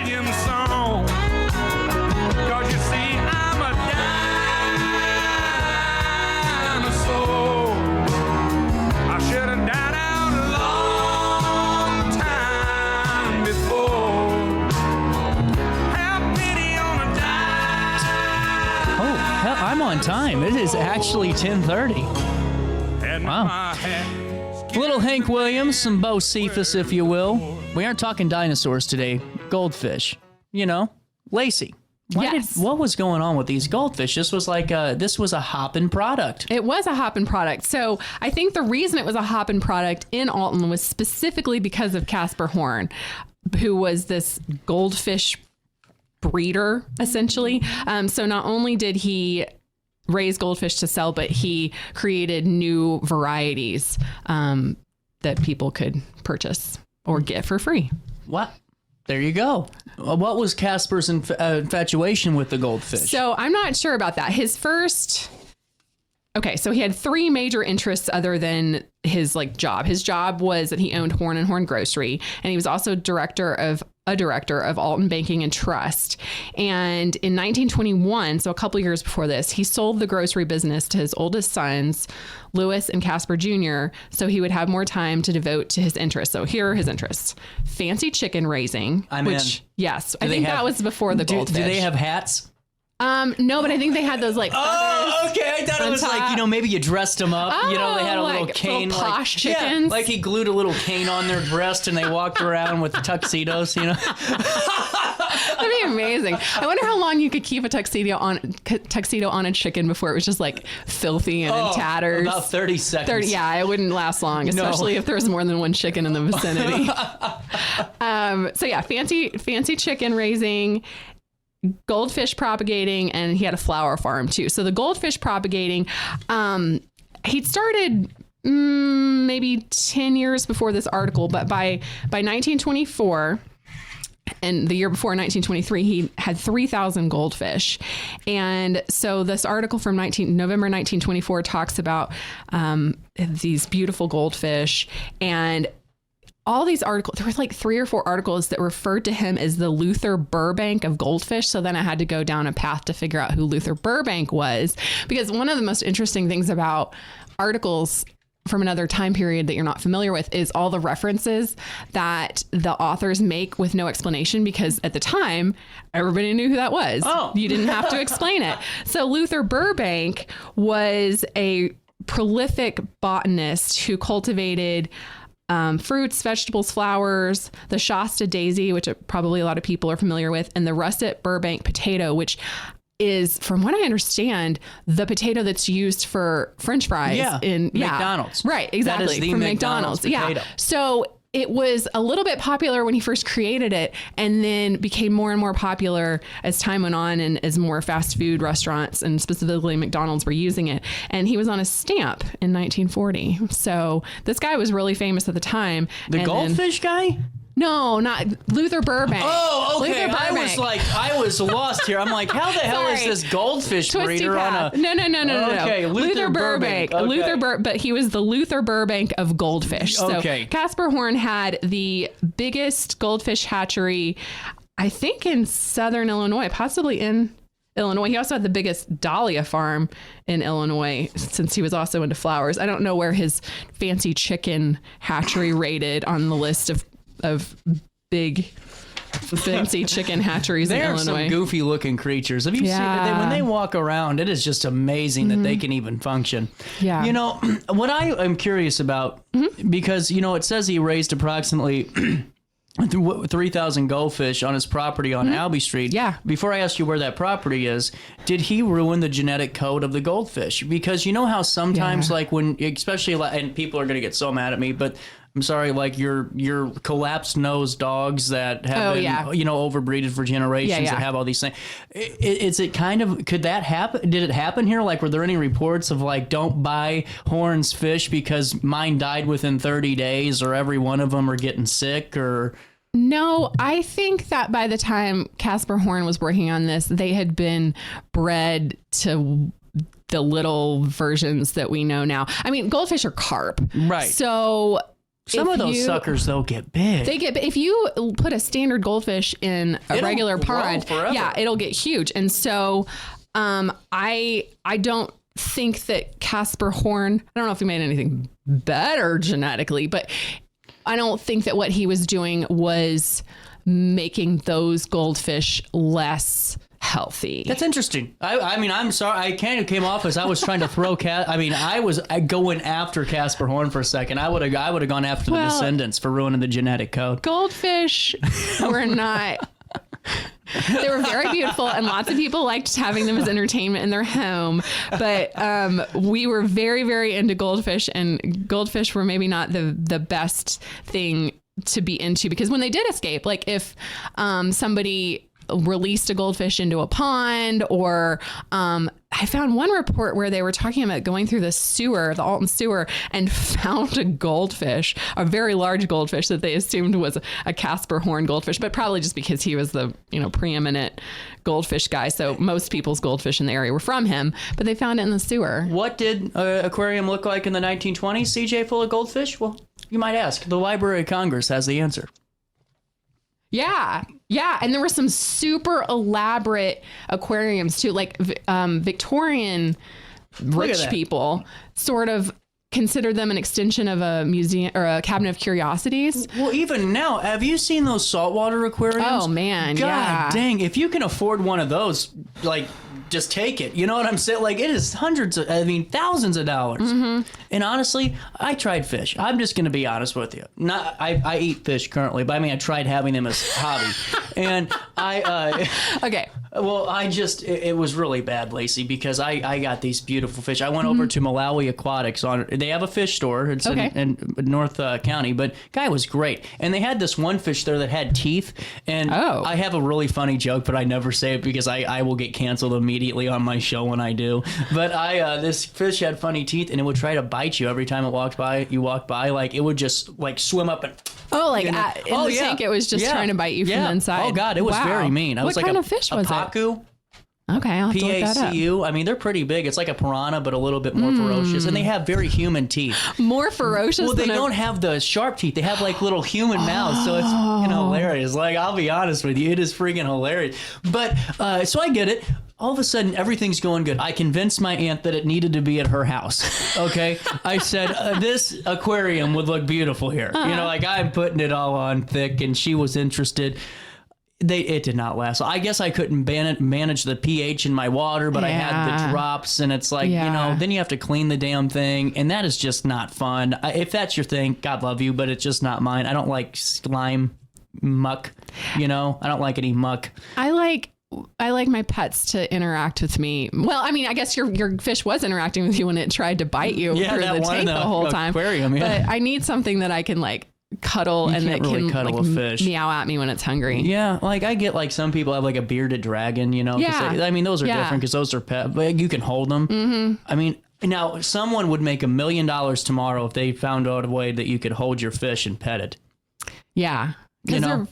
Williams song. 'Cause you see, I'm a dinosaur. I should have died out a long time before. Have pity on a dinosaur. Oh, hell, I'm on time. It is actually 10:30. Wow. Little Hank Williams, some Bo Cephas, if you will. We aren't talking dinosaurs today. Goldfish. You know, Lacy. What was going on with these goldfish? This was like this was a hopping product. It was a hopping product. So I think the reason it was a hopping product in Alton was specifically because of Casper Horn, who was this goldfish breeder, essentially. So not only did he raise goldfish to sell, but he created new varieties that people could purchase or get for free. What? There you go. What was Casper's infatuation with the goldfish? So I'm not sure about that. So he had three major interests other than his job. His job was that he owned Horn and Horn Grocery, and he was also director of Alton Banking and Trust. And in 1921, so a couple years before this, he sold the grocery business to his oldest sons, Lewis and Casper Jr., so he would have more time to devote to his interests. So here are his interests: fancy chicken raising, yes, I think that was before the goldfish. Do they have hats? No, but I think they had those okay. I thought it was top. Maybe you dressed them up. They had a little cane, little posh chickens. Yeah, like he glued a little cane on their breast and they walked around with tuxedos. That'd be amazing. I wonder how long you could keep a tuxedo on a chicken before it was just filthy and in tatters. About 30 seconds. Yeah, it wouldn't last long, especially if there was more than one chicken in the vicinity. Fancy chicken raising, goldfish propagating, and he had a flower farm too. So the goldfish propagating, he'd started maybe 10 years before this article, but by 1924 and the year before, 1923, he had 3,000 goldfish. And so this article from November 1924 talks about these beautiful goldfish, and all these articles, there was 3 or 4 articles that referred to him as the Luther Burbank of goldfish. So then I had to go down a path to figure out who Luther Burbank was, because one of the most interesting things about articles from another time period that you're not familiar with is all the references that the authors make with no explanation, because at the time, everybody knew who that was. Oh. You didn't have to explain it. So Luther Burbank was a prolific botanist who cultivated fruits, vegetables, flowers, the Shasta daisy, which probably a lot of people are familiar with, and the russet Burbank potato, which is, from what I understand, the potato that's used for French fries in McDonald's. Right, exactly. That is the from McDonald's potato. Yeah. So it was a little bit popular when he first created it, and then became more and more popular as time went on, and as more fast food restaurants and specifically McDonald's were using it. And he was on a stamp in 1940. So this guy was really famous at the time. The goldfish guy? No, not Luther Burbank. Oh, okay. Luther Burbank. I was lost here. I'm like, how the hell is this goldfish breeder on a... No. Okay, Luther Burbank. Okay. But he was the Luther Burbank of goldfish. So Casper Horn had the biggest goldfish hatchery, I think, in southern Illinois, possibly in Illinois. He also had the biggest dahlia farm in Illinois, since he was also into flowers. I don't know where his fancy chicken hatchery rated on the list of big fancy chicken hatcheries in Illinois. They're some goofy looking creatures. Have you seen it? When they walk around, it is just amazing that they can even function. Yeah. What I am curious about, because, it says he raised approximately 3,000 goldfish on his property on Albee Street. Yeah. Before I ask you where that property is, did he ruin the genetic code of the goldfish? Because you know how sometimes especially, and people are going to get so mad at me, but I'm sorry, your collapsed nose dogs that have been, overbreeded for generations that have all these things. Could that happen? Did it happen here? Were there any reports of don't buy Horn's fish because mine died within 30 days, or every one of them are getting sick, or... No, I think that by the time Casper Horn was working on this, they had been bred to the little versions that we know now. I mean, goldfish are carp. Right. So Some of those suckers though get big. They get, if you put a standard goldfish in a regular pond, yeah, it'll get huge. And so, I don't think that Casper Horn, I don't know if he made anything better genetically, but I don't think that what he was doing was making those goldfish less healthy. That's interesting. I mean, I'm sorry. I kind of came off as I was trying to throw I was going after Casper Horn for a second. I would have gone after the descendants for ruining the genetic code. Goldfish were not. They were very beautiful, and lots of people liked having them as entertainment in their home. But we were very, very into goldfish, and goldfish were maybe not the best thing to be into, because when they did escape, like if somebody released a goldfish into a pond, or I found one report where they were talking about going through the sewer, the Alton sewer, and found a goldfish, a very large goldfish that they assumed was a Casper Horn goldfish, but probably just because he was the preeminent goldfish guy. So most people's goldfish in the area were from him, but they found it in the sewer. What did an aquarium look like in the 1920s, CJ, full of goldfish? Well, you might ask. The Library of Congress has the answer. Yeah. And there were some super elaborate aquariums too, like Victorian rich people sort of considered them an extension of a museum or a cabinet of curiosities. Well, even now, have you seen those saltwater aquariums? Oh man, God dang, if you can afford one of those, like, just take it. You know what I'm saying? Like, it is thousands of dollars. Mm-hmm. And honestly, I tried fish. I'm just going to be honest with you. I eat fish currently, but I tried having them as a hobby. And okay. Well, it was really bad, Lacy, because I got these beautiful fish. I went over to Malawi Aquatics. They have a fish store. It's in North County, but guy was great. And they had this one fish there that had teeth. And I have a really funny joke, but I never say it because I will get canceled immediately on my show when I do. But this fish had funny teeth, and it would try to bite you every time it walked by. You walked by, like it would just like swim up and. In the tank, it was just trying to bite you from the inside. Oh God, it was very mean. What kind of fish was it? Pacu. Okay, I'll have to look that up. PACU. They're pretty big. It's like a piranha, but a little bit more ferocious, and they have very human teeth. More ferocious. Well, they don't have the sharp teeth. They have like little human mouths, so it's hilarious. Like, I'll be honest with you, it is freaking hilarious. But so I get it. All of a sudden, everything's going good. I convinced my aunt that it needed to be at her house. Okay, I said this aquarium would look beautiful here. Like I'm putting it all on thick, and she was interested. It did not last. I guess I couldn't manage the pH in my water, but I had the drops, and it's like, then you have to clean the damn thing, and that is just not fun. If that's your thing, God love you, but it's just not mine. I don't like slime, muck, I don't like any muck. I like my pets to interact with me. Well, I guess your fish was interacting with you when it tried to bite you through the tank the whole time. Aquarium, But I need something that I can cuddle and that really can cuddle a fish. Meow at me when it's hungry. Yeah, I get some people have a bearded dragon, Yeah. Those are different because those are pet, but you can hold them. Mm-hmm. Now someone would make $1 million tomorrow if they found out a way that you could hold your fish and pet it. Yeah, because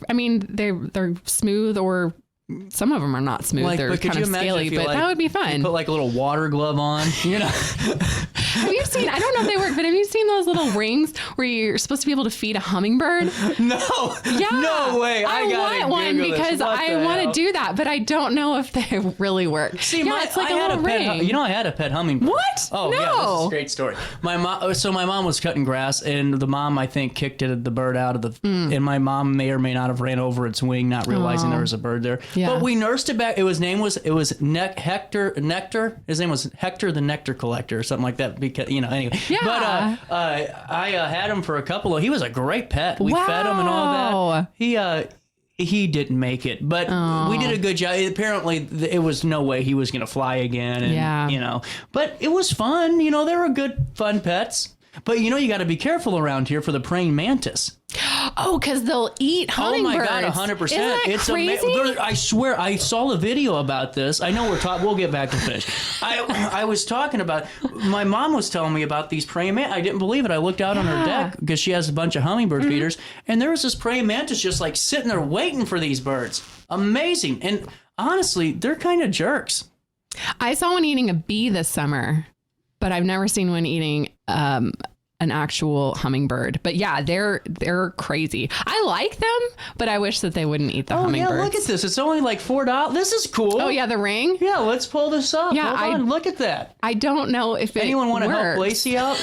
they're smooth, or some of them are not smooth. They're kind of scaly, but that would be fun. Put a little water glove on, Have you seen, I don't know if they work, but have you seen those little rings where you're supposed to be able to feed a hummingbird? No. Yeah. No way. I want one because I want to do that, but I don't know if they really work. See, it's like a little ring. I had a pet hummingbird. What? Oh, no. Yeah, this is a great story. My mom was cutting grass, and the mom, I think, kicked the bird out of the, and my mom may or may not have ran over its wing, not realizing there was a bird there. Yeah. But we nursed it back. Hector. His name was Hector the Nectar Collector or something like that. Because anyway. Yeah. But I had him for a couple of. He was a great pet. We fed him and all that. He didn't make it, but we did a good job. Apparently, it was no way he was going to fly again. And, but it was fun. They were good, fun pets. But you got to be careful around here for the praying mantis. Oh, because they'll eat hummingbirds. Oh my God, 100%. Isn't that crazy? I swear, I saw a video about this. I know we'll get back to fish. I was talking about, my mom was telling me about these praying mantis. I didn't believe it. I looked out on her deck because she has a bunch of hummingbird feeders, and there was this praying mantis just sitting there waiting for these birds. Amazing. And honestly, they're kind of jerks. I saw one eating a bee this summer, but I've never seen one eating an actual hummingbird. But yeah, they're crazy. I like them, but I wish that they wouldn't eat the hummingbirds. Yeah, look at this. It's only like $4. This is cool. Oh yeah, the ring. Yeah, let's pull this up. Yeah, Hold on. Look at that. I don't know if anyone want to help works. Lacy out?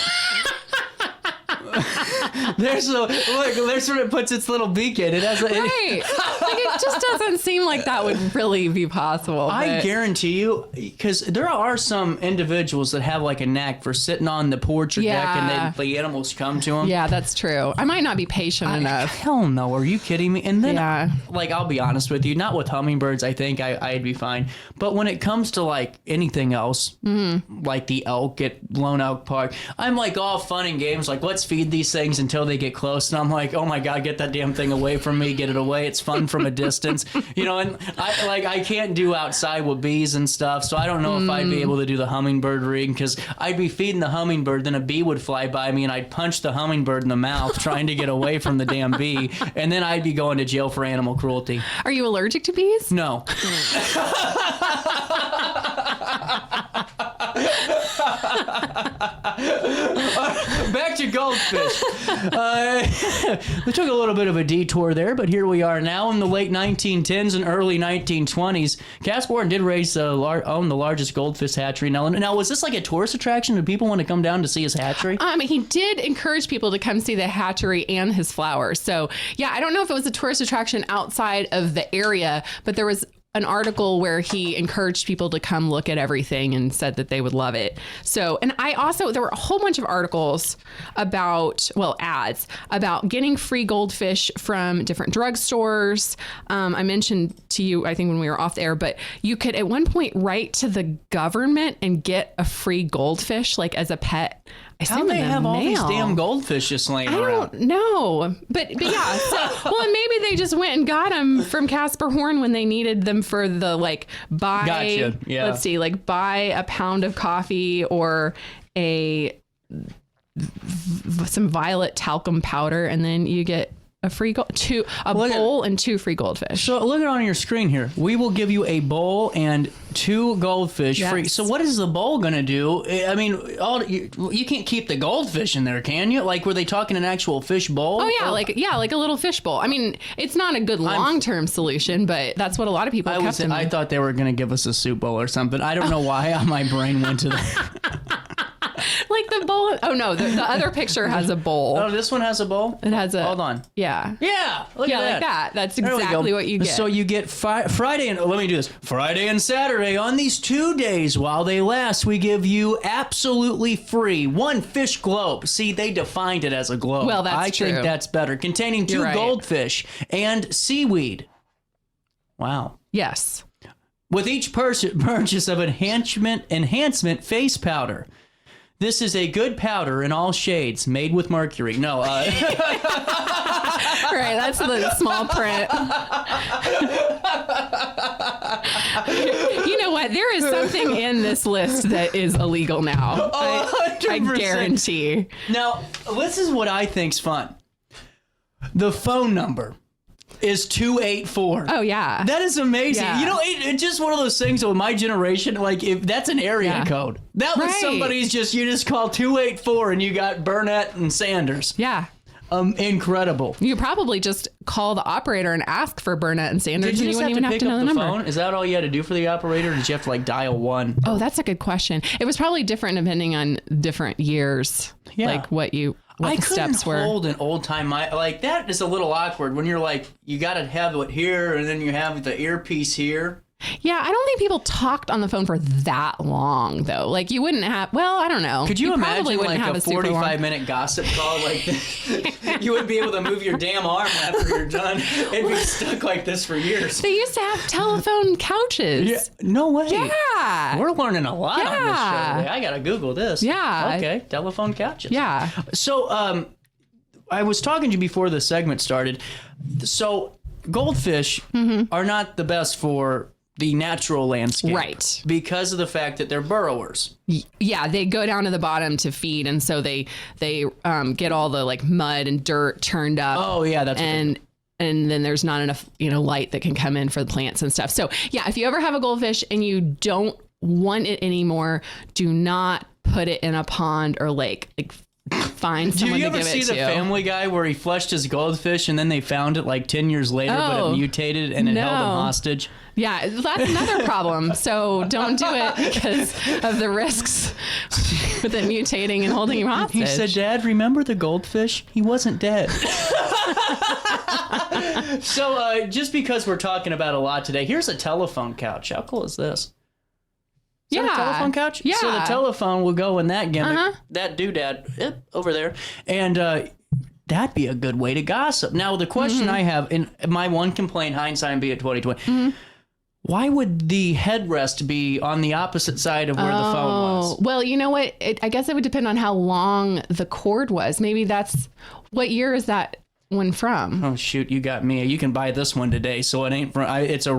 There's where it puts its little beak in. It has Right. Like, it just doesn't seem like that would really be possible. I guarantee you, because there are some individuals that have like a knack for sitting on the porch or deck and then the animals come to them. Yeah, that's true. I might not be patient enough. Hell no. Are you kidding me? And then, Yeah. like, I'll be honest with you, not with hummingbirds, I think I'd be fine. But when it comes to like anything else, like the elk at Lone Elk Park, I'm like all fun and games. Like, let's feed these things until they get close. And I'm like, oh my God, get that damn thing away from me. Get it away. It's fun from a distance. And I can't do outside with bees and stuff. So I don't know if I'd be able to do the hummingbird ring, because I'd be feeding the hummingbird, then a bee would fly by me and I'd punch the hummingbird in the mouth trying to get away from the damn bee. And then I'd be going to jail for animal cruelty. Are you allergic to bees? No. Back to goldfish. We took a little bit of a detour there, but here we are now in the late 1910s and early 1920s. Caspar did own the largest goldfish hatchery. Now, was this like a tourist attraction? Did people want to come down to see his hatchery? He did encourage people to come see the hatchery and his flowers. So, yeah, I don't know if it was a tourist attraction outside of the area, but there was an article where he encouraged people to come look at everything and said that they would love it. So, and there were a whole bunch of articles ads about getting free goldfish from different drugstores. I mentioned to you, I think when we were off the air, but you could at one point write to the government and get a free goldfish, like as a pet. How do they have all these damn goldfish just laying around? I don't know. But yeah. And maybe they just went and got them from Caspar Horn when they needed them for the buy. Gotcha. Yeah. Let's see, buy a pound of coffee or some violet talcum powder, and then you get a free bowl and 2 free goldfish. So look at on your screen here. We will give you a bowl and 2 goldfish free. So what is the bowl going to do? I mean, you can't keep the goldfish in there, can you? Like, were they talking an actual fish bowl? Oh yeah, like a little fish bowl. I mean, it's not a good long-term solution, but that's what a lot of people kept them in. I thought they were going to give us a soup bowl or something. I don't know why my brain went to that. Like the bowl. Oh no, the other picture has a bowl. Oh, this one has a bowl? It has a. Hold on. Yeah. Yeah. Look at that. Like that. That's exactly what you get. So you get Friday and let me do this. Friday and Saturday on these 2 days while they last, we give you absolutely free 1 fish globe. See, they defined it as a globe. Well, that's true. I think that's better. Containing 2 goldfish and seaweed. Wow. Yes. With each purchase of enhancement face powder. This is a good powder in all shades, made with mercury. No. Right, that's the small print. You know what? There is something in this list that is illegal now. I guarantee. Now, this is what I think's fun. The phone number is 284. Oh yeah, that is amazing. Yeah. It's just one of those things with my generation. Like, if that's an area code, that was somebody's. You just call 284 and you got Burnett and Sanders. Yeah. Incredible. You probably just call the operator and ask for Burnett and Sanders. Did you and you wouldn't even have to know the number. Phone? Is that all you had to do for the operator, or did you have to dial 1? Oh, that's a good question. It was probably different depending on different years. Yeah. Like what the steps were. I couldn't hold an old time that is a little awkward when you're you got to have it here and then you have the earpiece here. Yeah, I don't think people talked on the phone for that long, though. You wouldn't have... Well, I don't know. Could you imagine a 45-minute gossip call like this? You wouldn't be able to move your damn arm after you're done. It'd be stuck like this for years. They used to have telephone couches. Yeah. No way. Yeah. We're learning a lot on this show today. I got to Google this. Yeah. Okay, telephone couches. Yeah. So, I was talking to you before the segment started. So, goldfish are not the best for the natural landscape. Right. Because of the fact that they're burrowers. Yeah, they go down to the bottom to feed, and so they get all the mud and dirt turned up. Oh yeah, that's and then there's not enough light that can come in for the plants and stuff. So yeah, if you ever have a goldfish and you don't want it anymore, do not put it in a pond or lake. find someone you to ever give see it the to. Family Guy where he flushed his goldfish and then they found it like 10 years later, but Oh, it mutated and it held him no. hostage? Yeah, that's another problem. So don't do it because of the risks with it mutating and holding him hostage. He said, Dad, remember the goldfish? He wasn't dead. So just because we're talking about a lot today, here's a telephone couch. How cool is this? Is that a telephone couch? Yeah. So the telephone will go in that gimmick, that doodad over there. And that'd be a good way to gossip. Now, the question I have, in my one complaint, hindsight be at 2020, why would the headrest be on the opposite side of where the phone was? Well, you know what? I guess it would depend on how long the cord was. Maybe that's... What year is that one from? Oh, shoot, you got me. You can buy this one today, so it ain't from... it's a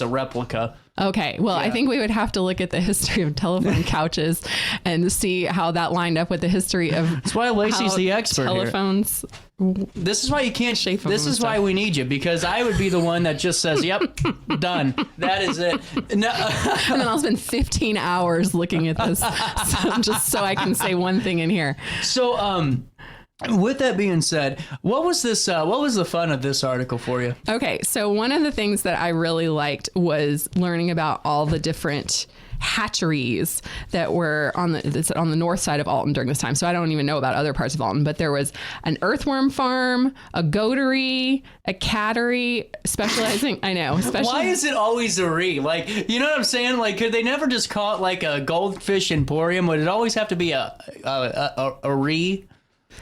replica. Okay, well, I think we would have to look at the history of telephone couches and see how that lined up with the history of... That's why Lacey's the expert telephones. This is why you can't Shape This is why we need you, because I would be the one that just says, "Yep, done. That is it." No. And then I'll spend 15 hours looking at this just so I can say one thing in here. So, with that being said, what was this? What was the fun of this article for you? Okay, so one of the things that I really liked was learning about all the different hatcheries that were on the north side of Alton during this time. So I don't even know about other parts of Alton, but there was an earthworm farm, a goatery, a cattery, specializing. Why is it always a re? Like, you know what I'm saying? Like, could they never just call it like a Goldfish Emporium? Would it always have to be a re?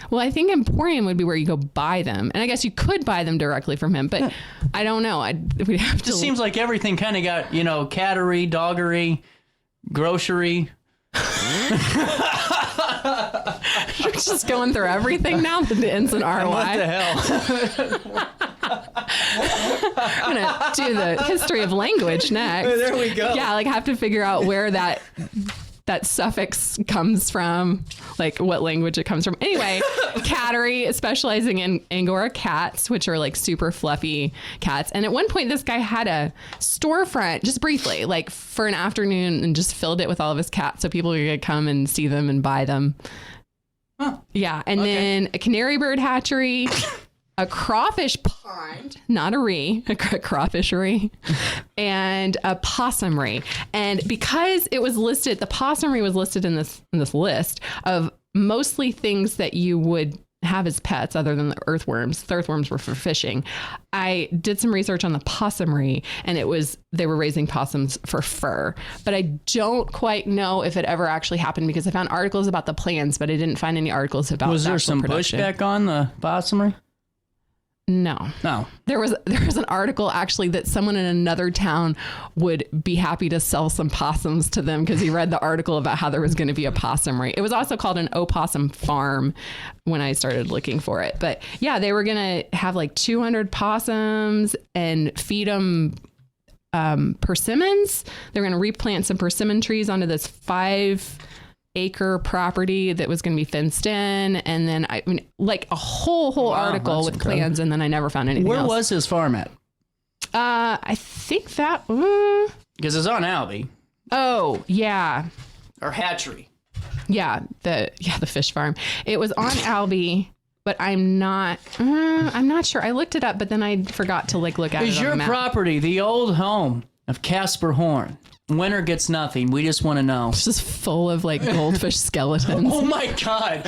Well, I think Emporium would be where you go buy them. And I guess you could buy them directly from him, but I don't know. We'd have to... It just seems like everything kind of got, cattery, doggery, grocery. You're just going through everything now, the ends in RY. What the hell? I'm going to do the history of language next. There we go. Yeah, like I have to figure out where that suffix comes from, like what language it comes from. Anyway, cattery, specializing in Angora cats, which are like super fluffy cats. And at one point, this guy had a storefront, just briefly, like for an afternoon, and just filled it with all of his cats so people could come and see them and buy them. Huh. Yeah. And then a canary bird hatchery, a crawfish pond, not a crawfishery, and a possumry. And because it was listed, the possumry was listed in this list of mostly things that you would have as pets other than the earthworms. The earthworms were for fishing. I did some research on the possumry, and they were raising possums for fur. But I don't quite know if it ever actually happened, because I found articles about the plans, but I didn't find any articles about Was the there actual some production. pushback on the possumry? No. There was an article actually that someone in another town would be happy to sell some possums to them because he read the article about how there was going to be a possumry. It was also called an opossum farm when I started looking for it. But yeah, they were going to have like 200 possums and feed them persimmons. They were going to replant some persimmon trees onto this 5-acre property that was going to be fenced in, and then like a whole article with incredible. plans, and then I never found anything Where else. was his farm at? I think that Because it's on Albee. oh yeah Or hatchery. the fish farm. It was on Albee, but I'm not sure. I looked it up, but then I forgot to look at it Is on your the map. property the old home of Casper Horn? Winner gets nothing. We just want to know. It's just full of like goldfish skeletons. Oh my God.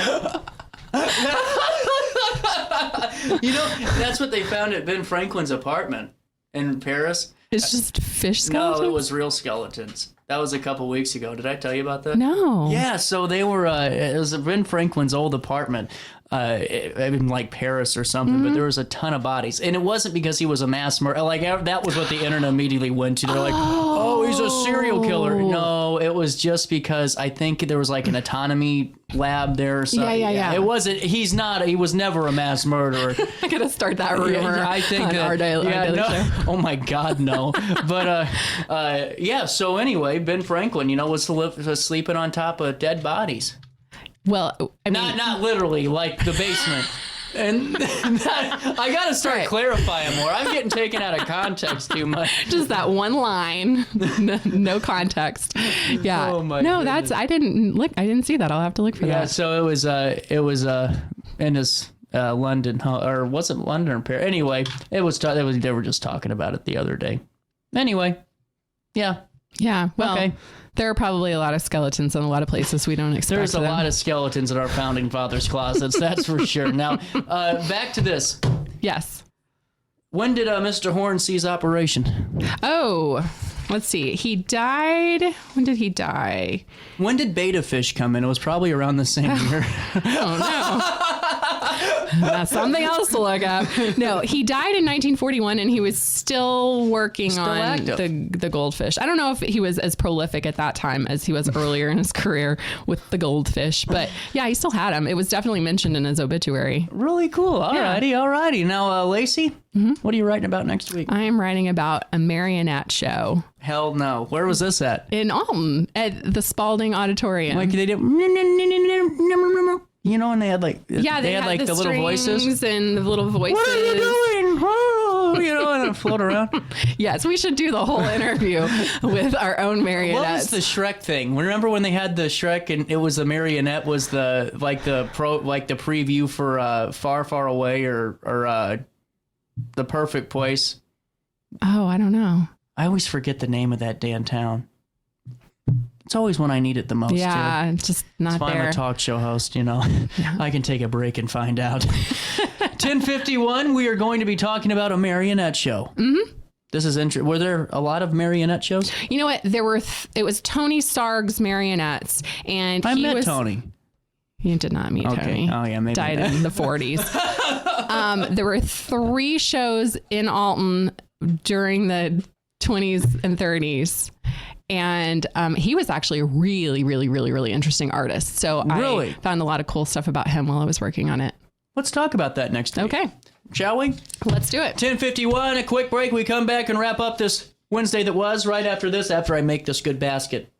That's what they found at Ben Franklin's apartment in Paris. It's just fish skeletons. No, it was real skeletons. That was a couple weeks ago. Did I tell you about that? No. Yeah, so they were, it was Ben Franklin's old apartment, in like Paris or something, but there was a ton of bodies. And it wasn't because he was a mass murderer. Like, that was what the internet immediately went to. They're like, oh, he's a serial killer. No, it was just because I think there was like an autonomy lab there or something. Yeah. It wasn't, he was never a mass murderer. I'm going to start that rumor I think on that, our daily show. Oh my God, no. But so anyway, Ben Franklin, was sleeping on top of dead bodies. Well, I mean, Not literally, like the basement. And I got to start Right. clarifying more. I'm getting taken out of context too much. Just that one line, no context. Yeah. Oh my no, goodness. I didn't see that. I'll have to look for Yeah, that. so it was in his London, or was it London or Paris? Anyway, they were just talking about it the other day. Anyway, yeah. Yeah. Well, Okay. there are probably a lot of skeletons in a lot of places we don't expect. There's a lot of skeletons in our founding fathers' closets, that's for sure. Now, back to this. Yes. When did Mr. Horn cease operation? Oh, let's see. He died. When did he die? When did Beta Fish come in? It was probably around the same year. Oh, no. That's something else to look up. No, he died in 1941 and he was still working on active. the Goldfish. I don't know if he was as prolific at that time as he was earlier in his career with the Goldfish, but yeah, he still had him. It was definitely mentioned in his obituary. Really cool. Alrighty. Now, Lacy, what are you writing about next week? I am writing about a marionette show Hell no. Where was this at? in Alton at the Spalding Auditorium. Like they did, you know, and they had like yeah, they had like the little voices. strings and the little voices. What are you doing? Oh, you know, and it float around. Yes, we should do the whole interview with our own What marionettes. was the Shrek thing? Remember when they had the Shrek and it was the marionette was the preview for Far Far Away or The Perfect Place? Oh, I don't know. I always forget the name of that damn town. It's always when I need it the most. Yeah, too. it's just not That's why I'm there. a talk show host, you know. I can take a break and find out. 10:51, we are going to be talking about a marionette show. Mm-hmm. This is interesting. Were there a lot of marionette shows? You know what? There were. It was Tony Stark's marionettes, and I he met was. Tony. You did not meet Tony. Oh yeah, maybe. Died in the 40s. There were 3 shows in Alton during the 20s and 30s. And he was actually a really, really, really, really interesting artist. So Really? I found a lot of cool stuff about him while I was working on it. Let's talk about that next week. Okay, Shall we? let's do it. 10:51, a quick break. We come back and wrap up this Wednesday that was right after this, after I make this good basket.